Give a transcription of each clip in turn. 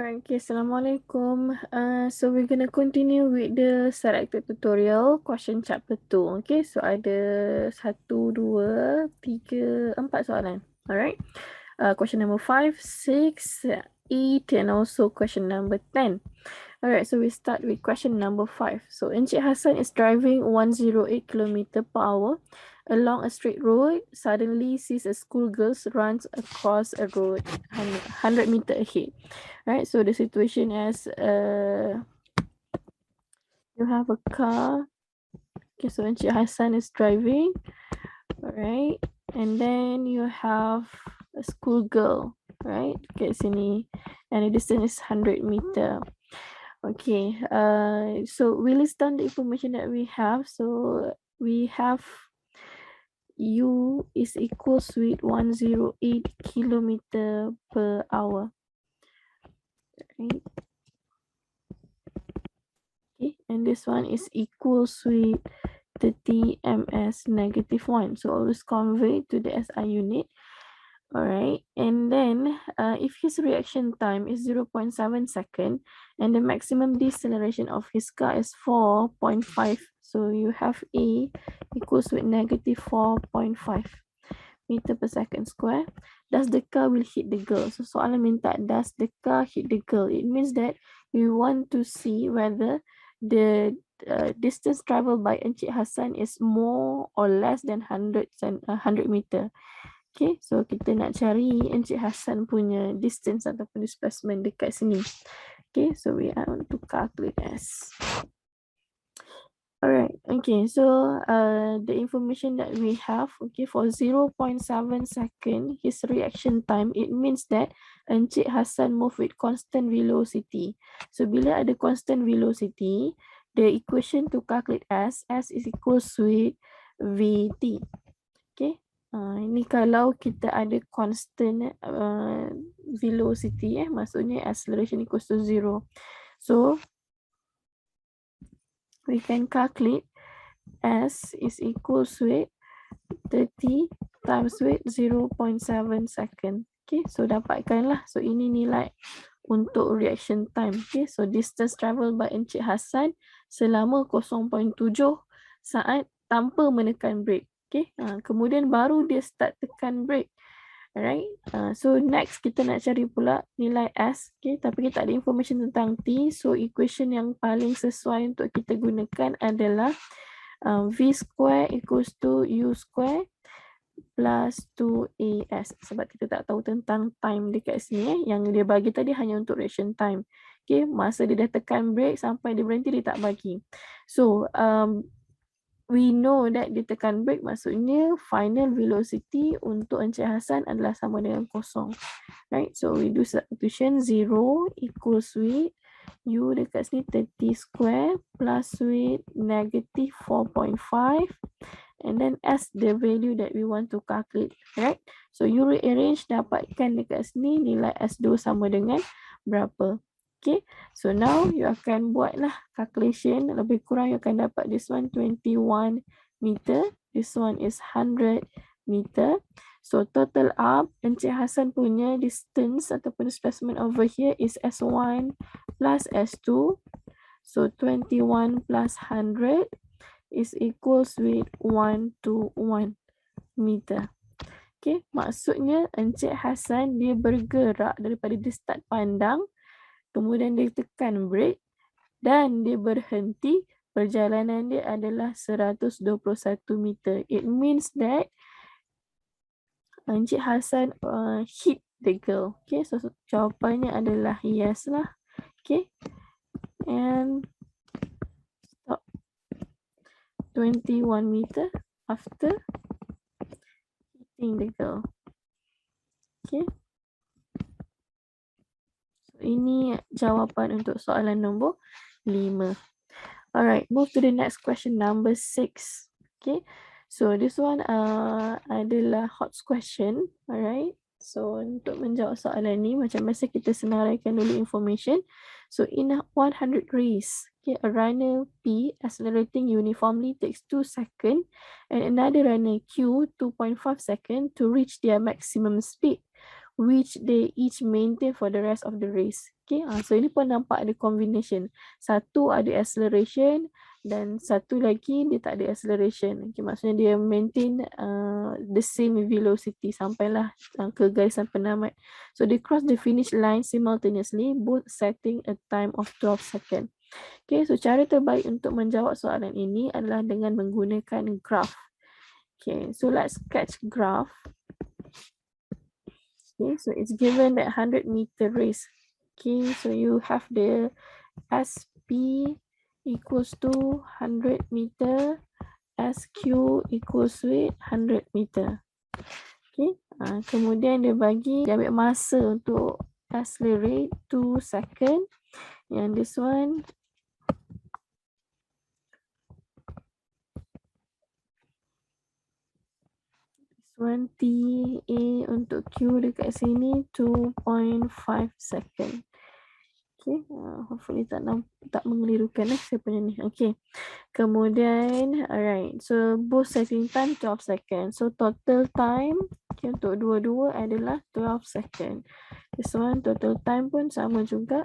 Alright, okay, Assalamualaikum. So we're gonna continue with the selected tutorial question chapter 2. Okay, so ada 1, 2, 3, 4 soalan. Alright. Question number 5, 6, 8 and also question number 10. Alright, so we start with question number 5. So Encik Hassan is driving 108 km per hour along a straight road, suddenly sees a schoolgirl runs across a road 100 meter ahead. Right, so the situation is you have a car. Okay, so Encik Hassan is driving. Alright, and then you have a schoolgirl, right? Kat sini, and the distance is 100 meter. Okay, so we list down the information that we have. So we have U is equals with 108 kilometer per hour. Right. Okay, and this one is equals with 30 ms negative 1. So always convert to the SI unit. All right, and then if his reaction time is 0.7 second and the maximum deceleration of his car is 4.5, so you have A equals with negative 4.5 meter per second square. Does the car will hit the girl? So soalan minta does the car hit the girl? It means that we want to see whether the distance traveled by Encik Hassan is more or less than 100 meter. Okay, so kita nak cari Encik Hassan punya distance ataupun displacement dekat sini. Okay, so we are to calculate S. Alright, okay, so the information that we have, okay, for 0.7 second, his reaction time, it means that Encik Hassan move with constant velocity. So bila ada constant velocity, the equation to calculate S is equals with VT. Okay. Ini kalau kita ada constant velocity, maksudnya acceleration equals to 0. So we can calculate S is equals with 30 times with 0.7 second. Okay, so dapatkanlah. So ini nilai untuk reaction time. Okay, so distance travel by Encik Hassan selama 0.7 saat tanpa menekan brake. Okay, kemudian baru dia start tekan brake. Alright, so next kita nak cari pula nilai S. Okay, tapi kita ada information tentang T. So equation yang paling sesuai untuk kita gunakan adalah V square equals to U square plus 2AS. Sebab kita tak tahu tentang time dekat sini. Yang dia bagi tadi hanya untuk reaction time. Okay, masa dia dah tekan brake sampai dia berhenti, dia tak bagi. So, we know that dia tekan brake maksudnya final velocity untuk Encik Hassan adalah sama dengan 0. Right, so we do substitution 0 equals with U dekat sini 30 square plus with negative 4.5 and then S the value that we want to calculate, right? So you rearrange, dapatkan dekat sini nilai S2 sama dengan berapa. Okay, so now you akan buatlah calculation, lebih kurang you akan dapat this one 21 meter, this one is 100 meter. So total up, Encik Hassan punya distance ataupun displacement over here is S1 plus S2. So 21 plus 100 is equals with 121 meter. Okay, maksudnya Encik Hassan dia bergerak daripada dia start pandang, kemudian dia tekan brake dan dia berhenti, perjalanan dia adalah 121 meter. It means that Encik Hassan hit the girl. Okay, so jawapannya adalah yes lah. Okay, and stop. 21 meter after hitting the girl. Okay. So ini jawapan untuk soalan nombor 5. Alright, move to the next question, number 6. Okay. So this one adalah hot question. Alright. So untuk menjawab soalan ni, macam biasa kita senaraikan dulu information. So in a 100 race, okay, a runner P accelerating uniformly takes 2 seconds and another runner Q 2.5 seconds to reach their maximum speed. which they each maintain for the rest of the race. Okay, so ini pun nampak ada combination. Satu ada acceleration dan satu lagi dia tak ada acceleration. Okay, maksudnya dia maintain the same velocity sampailah ke garisan penamat. So they cross the finish line simultaneously, both setting a time of 12 seconds. Okay, so cara terbaik untuk menjawab soalan ini adalah dengan menggunakan graph. Okay, so let's sketch graph. Okay, so it's given that 100-meter race. Okay, so you have the SP equals to 100 meter, SQ equals with 100 meter. Okay, kemudian dia ambil masa untuk accelerate 2 second. Yang this one TA untuk Q dekat sini 2.5 second. Okay, hopefully tak mengelirukan saya punya ni. Okay, kemudian alright, so both setting time 12 second. So total time okay, untuk dua-dua adalah 12 second. This one total time pun sama juga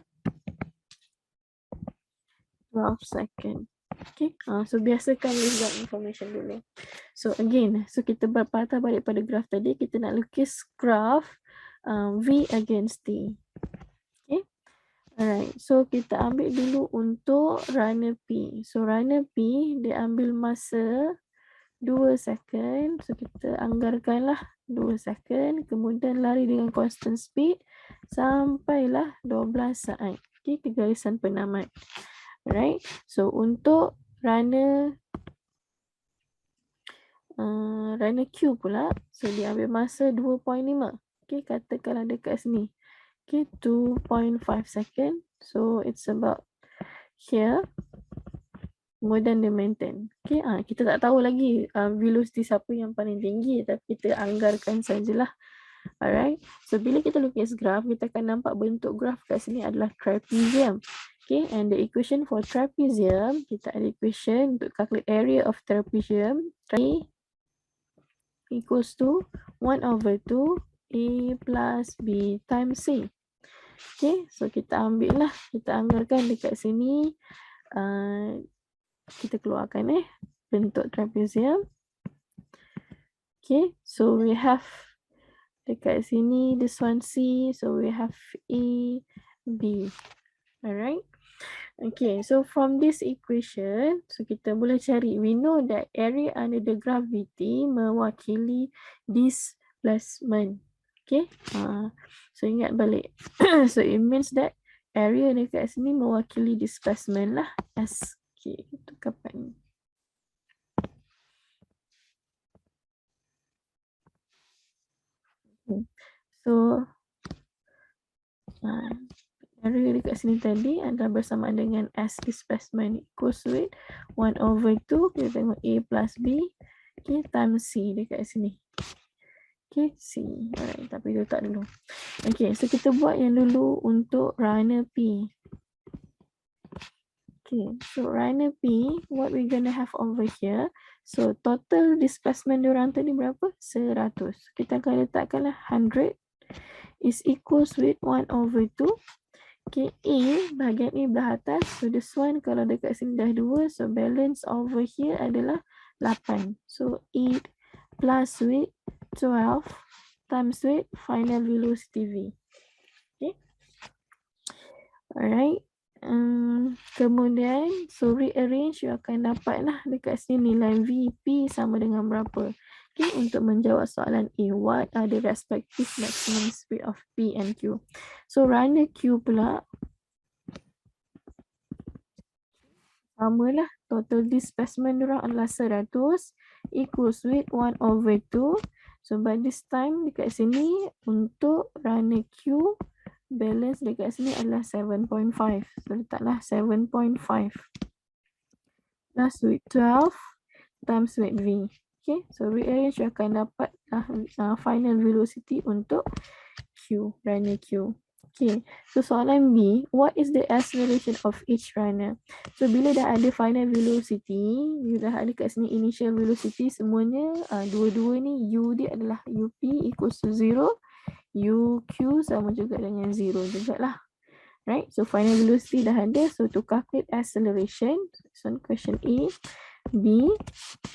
12 second. Okay, so biasakan list down information dulu. So again, so kita berpatah balik pada graf tadi, kita nak lukis graf V against T. Okay, alright, so kita ambil dulu untuk runner P. So runner P, dia ambil masa 2 second. So kita anggarkanlah 2 second, kemudian lari dengan constant speed sampailah 12 saat. Okay, ke garisan penamat. Alright, so untuk runner Q pula, so dia ambil masa 2.5. Okay, katakanlah dekat sini. Okay, 2.5 second. So it's about here. Kemudian dia maintain. Okay, kita tak tahu lagi velocity siapa yang paling tinggi, tapi kita anggarkan sajalah. Alright, so bila kita lukis graf, kita akan nampak bentuk graf kat sini adalah trapezium. Okay, and the equation for trapezium, kita ada equation untuk calculate area of trapezium. A equals to 1/2 A plus B times C. Okay, so kita ambil lah, kita anggarkan dekat sini. Kita keluarkan bentuk trapezium. Okay, so we have dekat sini this one C, so we have A, B. Alright. Okay, so from this equation, so kita boleh cari, we know that area under the graph VT mewakili displacement. Okay, so ingat balik. So it means that area dekat sini mewakili displacement lah, SK itu kapan. So area dekat sini tadi adalah bersamaan dengan S displacement equals with 1/2, kita tengok A plus B, okay, times C dekat sini. Okay, C. Alright, tapi itu tak dulu. Okay, so kita buat yang dulu untuk runner P. Okay, so runner P, what we gonna have over here, so total displacement diorang tadi berapa? 100. Kita akan letakkanlah 100 is equals with 1/2. Okay, A, bahagian A belah atas. So this one kalau dekat sini dah 2. So balance over here adalah 8. So 8 plus with 12 times with final velocity V. Okay. Alright. Kemudian, so rearrange, you akan dapat lah dekat sini nilai VP sama dengan berapa. Okay, untuk menjawab soalan A, what are the respective maximum speed of P and Q? So runner Q pula sama lah, total displacement diorang adalah 100 equals with 1/2. So by this time dekat sini untuk runner Q, balance dekat sini adalah 7.5. So letaklah 7.5 plus with 12 times with V. Okay, so rearrange, you akan dapat final velocity untuk Q, runner Q. Okay, so soalan B, what is the acceleration of each runner? So bila dah ada final velocity, you dah ada kat sini initial velocity semuanya, dua-dua ni U dia adalah UP equals to 0. UQ sama juga dengan 0 jugalah. Right, so final velocity dah ada. So to calculate acceleration, so question A, B,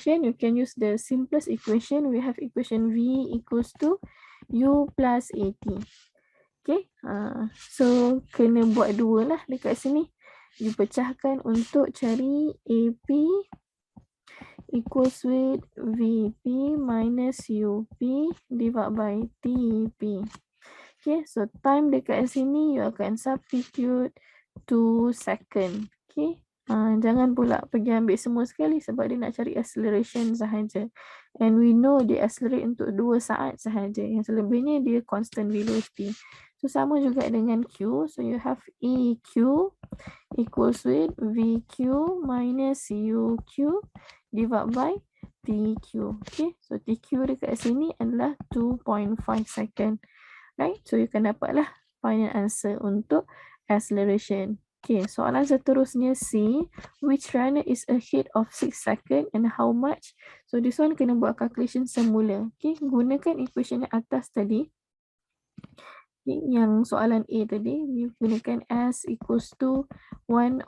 then you can use the simplest equation. We have equation V equals to U plus AT. Okay, so kena buat dua lah dekat sini. You pecahkan untuk cari AP equals with VP minus UP divided by TP. Okay, so time dekat sini you akan substitute 2 second. Okay, jangan pula pergi ambil semua sekali sebab dia nak cari acceleration sahaja. And we know dia accelerate untuk 2 saat sahaja. Yang selebihnya dia constant velocity. So sama juga dengan Q. So you have EQ equals with VQ minus UQ divided by TQ. Okay, so TQ dekat sini adalah 2.5 second. Right, so you can dapatlah final answer untuk acceleration. Okay, soalan seterusnya C. Which runner is ahead of 6 second and how much? So this one kena buat calculation semula. Okay, gunakan equation yang atas tadi. Okay, yang soalan A tadi, you gunakan S equals to 1/2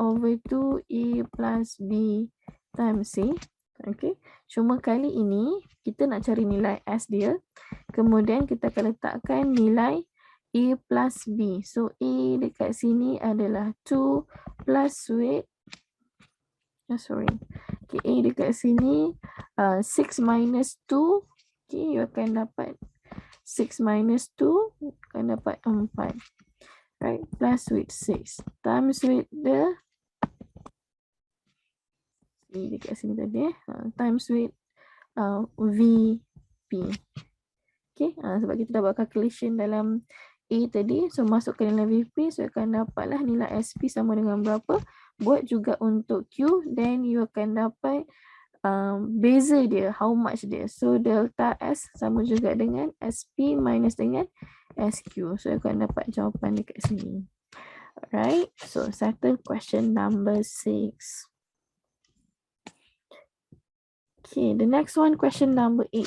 A plus B times C. Okay, cuma kali ini kita nak cari nilai S dia. Kemudian kita akan letakkan nilai A plus B. So A dekat sini adalah 2 plus weight. Okay, A dekat sini 6 minus 2. Okay, you akan dapat 6 minus 2 akan dapat 4. Right, plus with 6 times with the dekat sini tadi times with VP. Okay, sebab kita dah buat calculation dalam A tadi, so masukkan nilai VP, so akan dapatlah nilai SP sama dengan berapa. Buat juga untuk Q, then you akan dapat beza dia, how much dia. So delta S sama juga dengan SP minus dengan SQ. So akan dapat jawapan dekat sini. Alright, so settle question number 6. Okay, the next one, question number 8.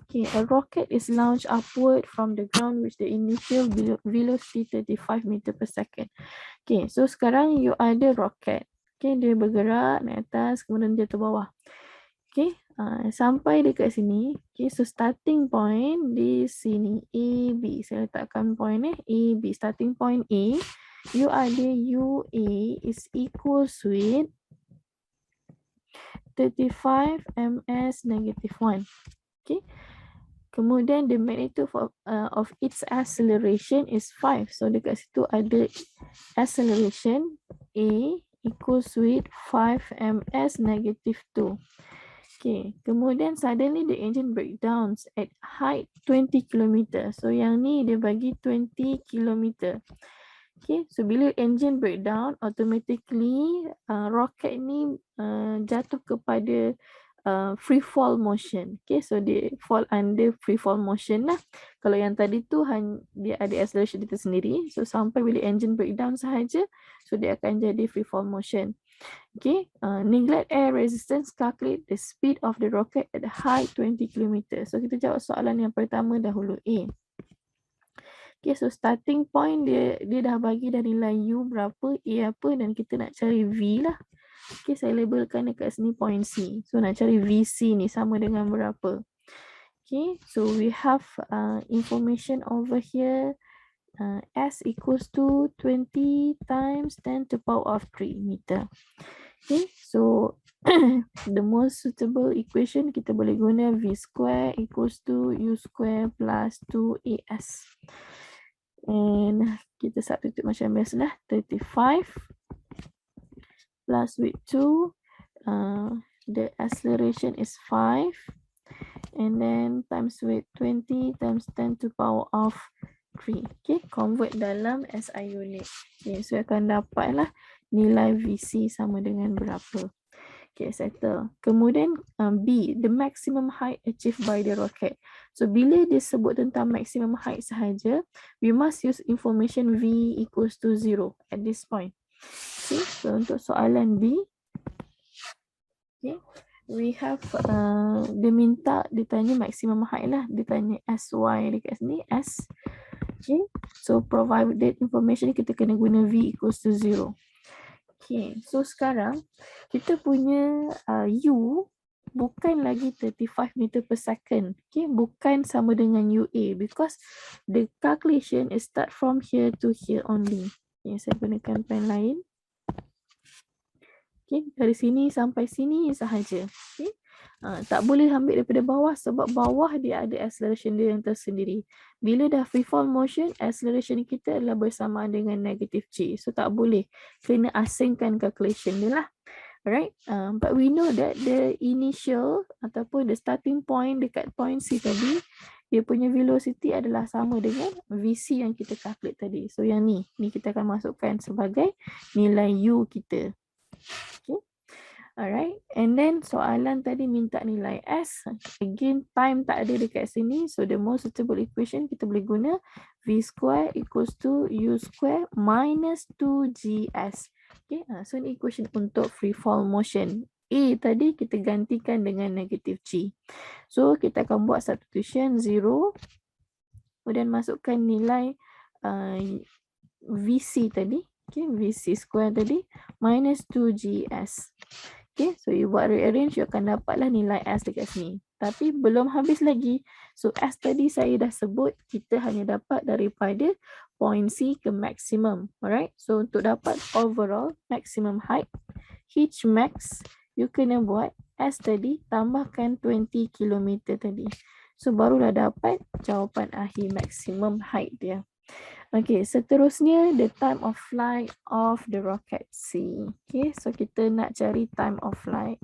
Okay, a rocket is launched upward from the ground with the initial velocity 35 meter per second. Okay, so sekarang you ada rocket. Okay, dia bergerak naik atas, kemudian dia ke bawah. Okay, sampai dekat sini. Okay, so starting point di sini A, B. Saya letakkan point A, B. Starting point A, you ada UA is equals with 35 ms negative 1. Okay. Kemudian the magnitude of its acceleration is 5. So dekat situ ada acceleration A equals with 5 ms negative 2. Okay. Kemudian suddenly the engine breakdowns at height 20 km. So yang ni dia bagi 20 km. Okay, so bila engine breakdown, automatically rocket ni jatuh kepada free fall motion. Okay, so dia fall under free fall motion lah. Kalau yang tadi tu dia ada acceleration dia sendiri. So sampai bila engine breakdown sahaja, so dia akan jadi free fall motion. Okay, neglect air resistance, calculate the speed of the rocket at the height 20 km. So kita jawab soalan yang pertama dahulu, A. Okay, so starting point dia dah bagi dah nilai U berapa, A apa, dan kita nak cari V lah. Okay, saya labelkan dekat sini point C. So nak cari VC ni sama dengan berapa. Okay, so we have information over here. S equals to 20 times 10 to the power of 3 meter. Okay, so the most suitable equation kita boleh guna V square equals to U square plus 2AS. And kita substitute macam biasa lah. 35 plus with 2. The acceleration is 5. And then times with 20 times 10 to the power of 3. Okay, convert dalam SI unit. Okay, so akan dapat lah nilai VC sama dengan berapa. Okay, settle. Kemudian B, the maximum height achieved by the rocket. So bila dia sebut tentang maximum height sahaja, we must use information V equals to 0 at this point. Okay, so untuk soalan B, okay, we have dia tanya maximum height lah, dia tanya SY dekat sini, S. Okay, so provided information kita kena guna V equals to 0. Okay, so sekarang kita punya U bukan lagi 35 meter per second. Okay, bukan sama dengan UA because the calculation is start from here to here only. Okay, saya gunakan pen lain. Okay, dari sini sampai sini sahaja. Okay. Tak boleh ambil daripada bawah sebab bawah dia ada acceleration dia yang tersendiri. Bila dah free fall motion, acceleration kita adalah bersamaan dengan negative G. So tak boleh, kena asingkan calculation dia lah. Alright, but we know that the initial ataupun the starting point dekat point C tadi, dia punya velocity adalah sama dengan VC yang kita calculate tadi. So yang ni kita akan masukkan sebagai nilai U kita. Okay. Alright, and then soalan tadi minta nilai S. Again, time tak ada dekat sini. So the most suitable equation kita boleh guna V square equals to U square minus 2GS. Okay, so ini equation untuk free fall motion. A tadi kita gantikan dengan negative G. So kita akan buat substitution 0. Kemudian masukkan nilai VC tadi. Okay, VC square tadi minus 2GS. Okay, so you buat rearrange, you akan dapatlah nilai S dekat sini. Tapi belum habis lagi. So S tadi saya dah sebut, kita hanya dapat daripada point C ke maximum. Alright, so untuk dapat overall maximum height, H max, you kena buat S tadi, tambahkan 20 km tadi. So barulah dapat jawapan akhir maximum height dia. Okay, seterusnya the time of flight of the rocket C. Okay, so kita nak cari time of flight.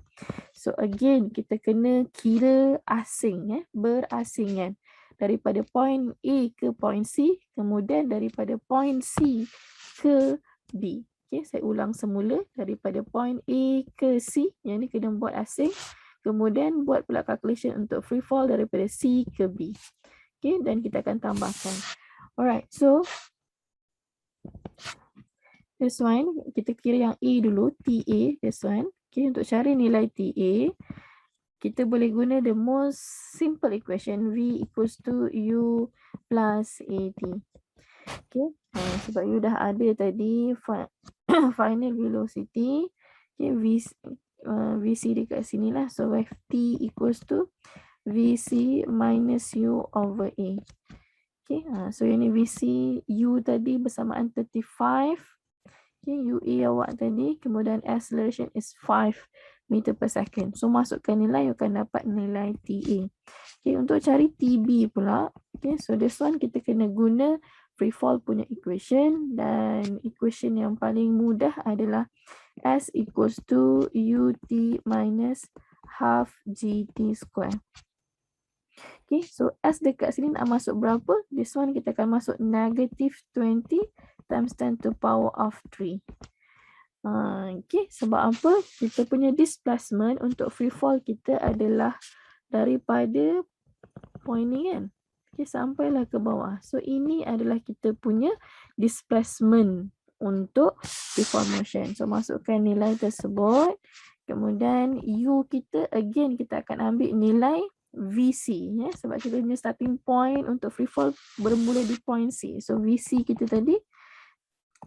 So again, kita kena kira asing, berasingan. Daripada point A ke point C, kemudian daripada point C ke B. Okay, saya ulang semula. Daripada point A ke C, yang ni kena buat asing. Kemudian buat pula calculation untuk free fall daripada C ke B. Okay, dan kita akan tambahkan. Alright, so this one kita kira yang A dulu, TA, this one. Okay, untuk cari nilai TA, kita boleh guna the most simple equation, V equals to U plus AT. Okay, sebab U dah ada tadi final velocity. Okay, VC dekat sini lah. So T equals to VC minus U over A. Okay, so ini VC U tadi bersamaan 35. Okay, UA awak tadi, kemudian acceleration is 5 meter per second. So masukkan nilai, you akan dapat nilai TA. Okay, untuk cari TB pula, okay, so this one kita kena guna free fall punya equation, dan equation yang paling mudah adalah S equals to UT minus half GT square. Okay, so S dekat sini nak masuk berapa? This one kita akan masuk negative 20 times 10 to power of 3. Okay, sebab apa? Kita punya displacement untuk free fall kita adalah daripada point ni kan? Okay, sampailah ke bawah. So ini adalah kita punya displacement untuk free fall motion. So masukkan nilai tersebut. Kemudian U kita, again kita akan ambil nilai VC, ya, sebab kita punya starting point untuk free fall bermula di point C. So VC kita tadi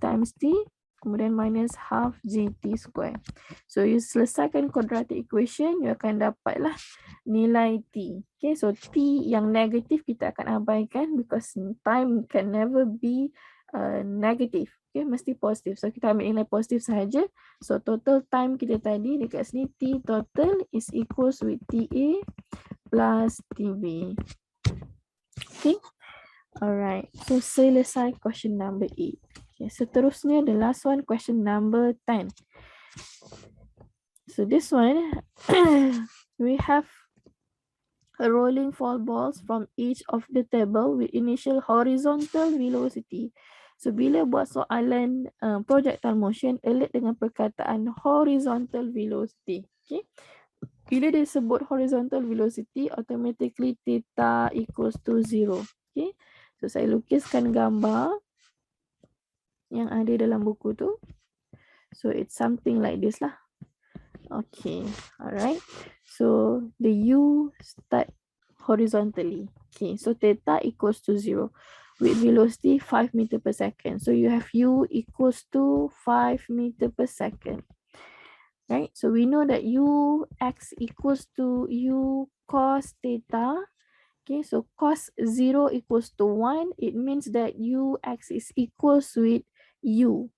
times T, kemudian minus half GT square. So you selesaikan quadratic equation, you akan dapatlah nilai T. Okay, so T yang negatif kita akan abaikan because time can never be negative. Okay, mesti positif. So kita ambil nilai positif sahaja. So total time kita tadi dekat sini T total is equals with TA plus TB. Okay. Alright. So selesai question number 8. Okay. Seterusnya the last one, question number 10. So this one we have a rolling fall balls from each of the table with initial horizontal velocity. So bila buat soalan projectile motion, alert dengan perkataan horizontal velocity. Okay. Bila dia sebut horizontal velocity, automatically theta equals to 0. Okay. So saya lukiskan gambar yang ada dalam buku tu. So it's something like this lah. Okay. Alright. So the U start horizontally. Okay. So theta equals to 0. with velocity 5 meter per second. So you have u equals to 5 meter per second. Right, so we know that ux equals to u cos theta. Okay, so cos 0 equals to 1. It means that ux is equals with u.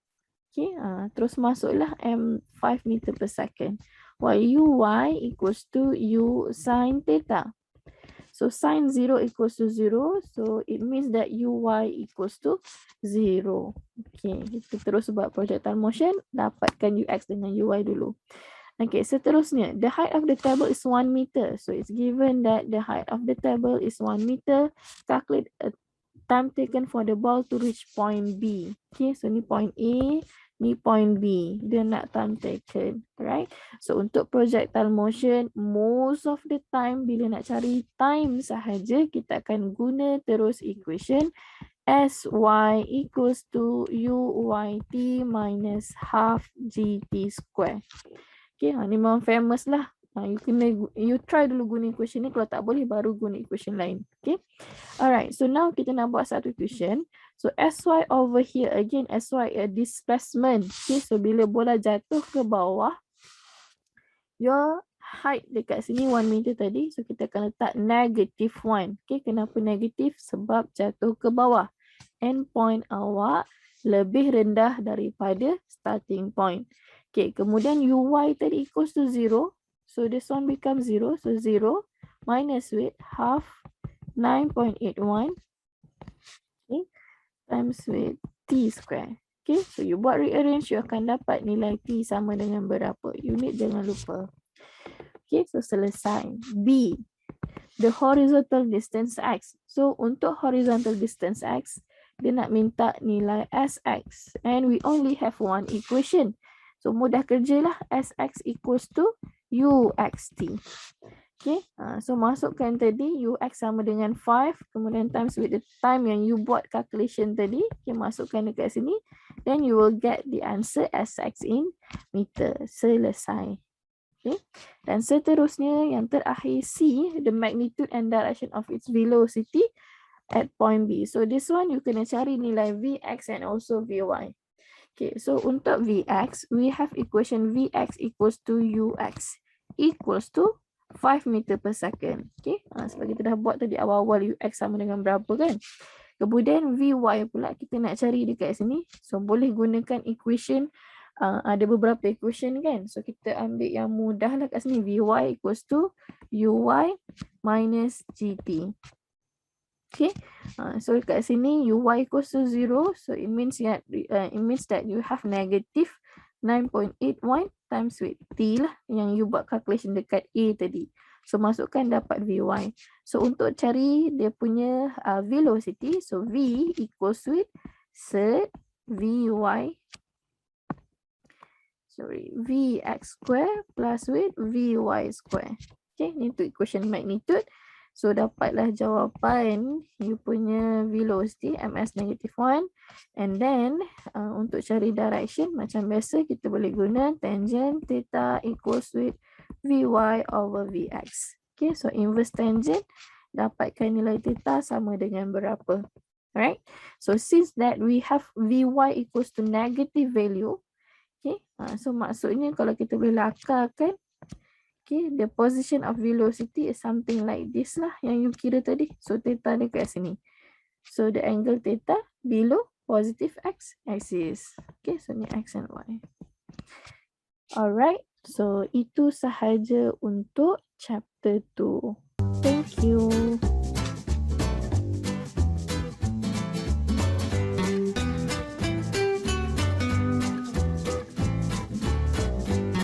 Okay, terus masuklah m 5 meter per second. While uy equals to u sin theta. So sin 0 equals to 0. So it means that uy equals to 0. Okay, kita terus buat projectile motion. Dapatkan ux dengan uy dulu. Okay, seterusnya, the height of the table is 1 meter. So it's given that the height of the table is 1 meter. Calculate a time taken for the ball to reach point B. Okay, so ni point A, ni point B. Dia nak time taken, right? So untuk projectile motion, most of the time bila nak cari time sahaja, kita akan guna terus equation SY equals to UYT minus half GT square. Okay, ni memang famous lah. You try dulu guna equation ni. Kalau tak boleh, baru guna equation lain. Okay. Alright, so now kita nak buat satu equation. So SY over here, again, SY a displacement. Okay, so bila bola jatuh ke bawah, your height dekat sini 1 meter tadi. So kita akan letak -1. Okay, kenapa negatif? Sebab jatuh ke bawah. Endpoint awak lebih rendah daripada starting point. Okay, kemudian uy tadi equals to 0. So this one becomes 0. So 0 minus with half 9.81 okay, times with t square. Okay, so you buat rearrange, you akan dapat nilai t sama dengan berapa. Unit jangan lupa. Okay, so selesai. B, the horizontal distance x. So untuk horizontal distance x, dia nak minta nilai sx. And we only have one equation. So mudah kerja lah, sx equals to uxt. Okay, so masukkan tadi ux sama dengan 5, kemudian times with the time yang you buat calculation tadi. Okay, masukkan dekat sini. Then you will get the answer sx in meter. Selesai. Okay, dan seterusnya yang terakhir C, the magnitude and direction of its velocity at point B. So this one you kena cari nilai Vx and also Vy. Okay, so untuk Vx, we have equation Vx equals to Ux equals to 5 meter per second. Okay, sebab kita dah buat tadi awal-awal Ux sama dengan berapa kan. Kemudian Vy pula kita nak cari dekat sini. So boleh gunakan equation, ada beberapa equation kan. So kita ambil yang mudah lah kat sini. Vy equals to Uy minus GT. Okay, so kat sini uy equals to 0, so it means that you have negative 9.81 times with t lah yang you buat calculation dekat A tadi. So masukkan dapat Vy. So untuk cari dia punya velocity, so V equals with set Vx square plus with Vy square. Okay, ni untuk equation magnitude. So dapatlah jawapan you punya velocity ms -1. And then untuk cari direction macam biasa kita boleh guna tangent theta equals with Vy over Vx. Okay, so inverse tangent dapatkan nilai theta sama dengan berapa. Alright, so since that we have Vy equals to negative value. Okay, so maksudnya kalau kita boleh lakarkan, okay, the position of velocity is something like this lah yang you kira tadi. So theta dekat sini. So the angle theta below positive x axis. Okay, so ni x and y. Alright, so itu sahaja untuk chapter 2. Thank you.